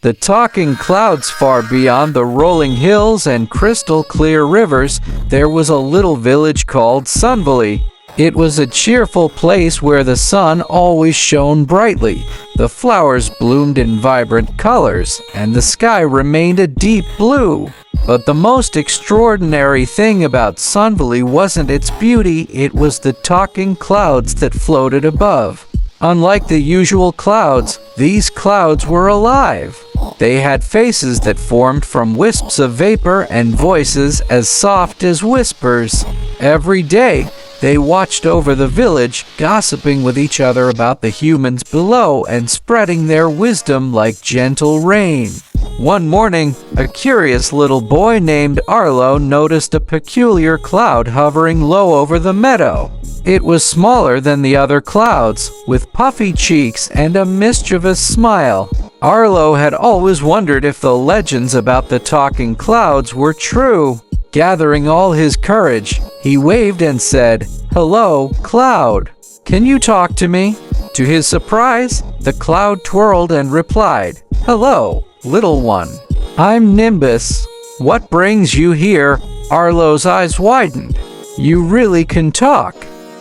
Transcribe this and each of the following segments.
the talking clouds far beyond the rolling hills and crystal-clear rivers, there was a little village called Sunvalley. It was a cheerful place where the sun always shone brightly, the flowers bloomed in vibrant colors, and the sky remained a deep blue. But the most extraordinary thing about Sunvalley wasn't its beauty, it was the talking clouds that floated above. Unlike the usual clouds, these clouds were alive. They had faces that formed from wisps of vapor and voices as soft as whispers. Every day, they watched over the village, gossiping with each other about the humans below and spreading their wisdom like gentle rain. One morning, a curious little boy named Arlo noticed a peculiar cloud hovering low over the meadow. It was smaller than the other clouds, with puffy cheeks and a mischievous smile. Arlo had always wondered if the legends about the talking clouds were true. Gathering all his courage, he waved and said, "Hello, cloud. Can you talk to me?" To his surprise, the cloud twirled and replied, "Hello, little one. I'm Nimbus. What brings you here?" Arlo's eyes widened. "You really can talk.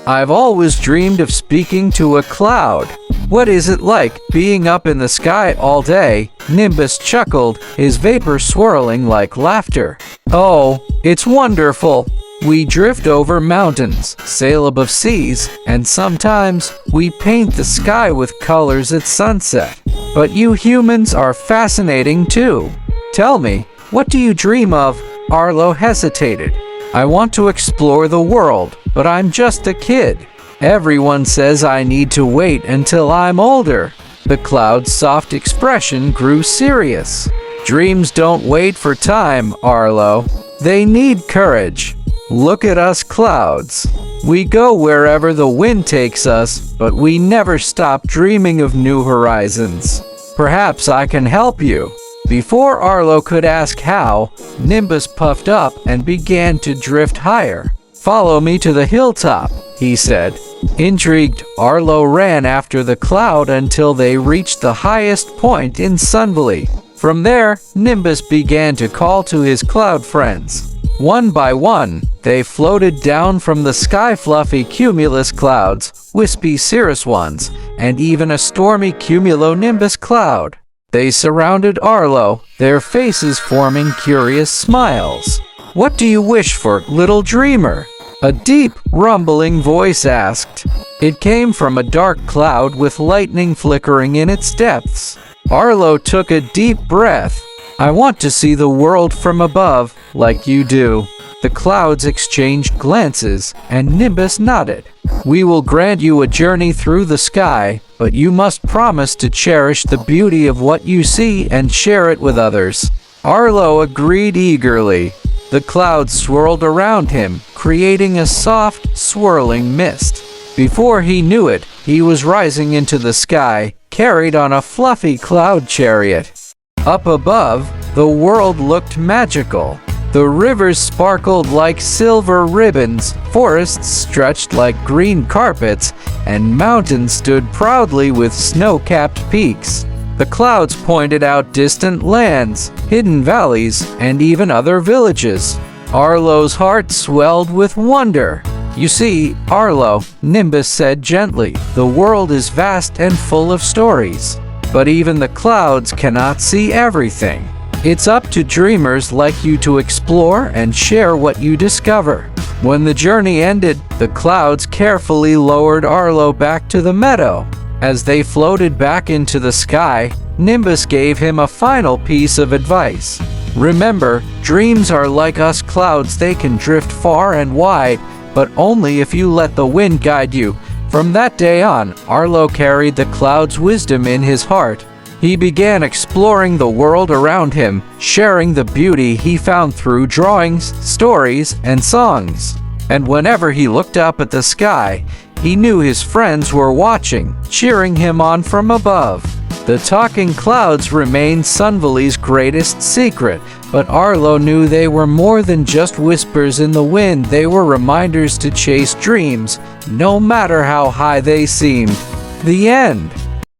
I've always dreamed of speaking to a cloud. What is it like being up in the sky all day?" Nimbus chuckled, his vapor swirling like laughter. "Oh, it's wonderful. We drift over mountains, sail above seas, and sometimes we paint the sky with colors at sunset. But you humans are fascinating too. Tell me, what do you dream of?" Arlo hesitated. "I want to explore the world, but I'm just a kid. Everyone says I need to wait until I'm older." The cloud's soft expression grew serious. "Dreams don't wait for time, Arlo. They need courage. Look at us clouds. We go wherever the wind takes us, but we never stop dreaming of new horizons. Perhaps I can help you." Before Arlo could ask how, Nimbus puffed up and began to drift higher. "Follow me to the hilltop," he said. Intrigued, Arlo ran after the cloud until they reached the highest point in Sunvalley. From there, Nimbus began to call to his cloud friends. One by one, they floated down from the sky, fluffy cumulus clouds, wispy cirrus ones, and even a stormy cumulonimbus cloud. They surrounded Arlo, their faces forming curious smiles. "What do you wish for, little dreamer?" a deep, rumbling voice asked. It came from a dark cloud with lightning flickering in its depths. Arlo took a deep breath. "I want to see the world from above, like you do." The clouds exchanged glances, and Nimbus nodded. "We will grant you a journey through the sky, but you must promise to cherish the beauty of what you see and share it with others." Arlo agreed eagerly. The clouds swirled around him, creating a soft, swirling mist. Before he knew it, he was rising into the sky, carried on a fluffy cloud chariot. Up above, the world looked magical. The rivers sparkled like silver ribbons, forests stretched like green carpets, and mountains stood proudly with snow-capped peaks. The clouds pointed out distant lands, hidden valleys, and even other villages. Arlo's heart swelled with wonder. "You see, Arlo," Nimbus said gently, "the world is vast and full of stories. But even the clouds cannot see everything. It's up to dreamers like you to explore and share what you discover." When the journey ended, the clouds carefully lowered Arlo back to the meadow. As they floated back into the sky, Nimbus gave him a final piece of advice. "Remember, dreams are like us clouds. They can drift far and wide, but only if you let the wind guide you." From that day on, Arlo carried the cloud's wisdom in his heart. He began exploring the world around him, sharing the beauty he found through drawings, stories, and songs. And whenever he looked up at the sky, he knew his friends were watching, cheering him on from above. The talking clouds remained Sunvalley's greatest secret, but Arlo knew they were more than just whispers in the wind. They were reminders to chase dreams, no matter how high they seemed. The end.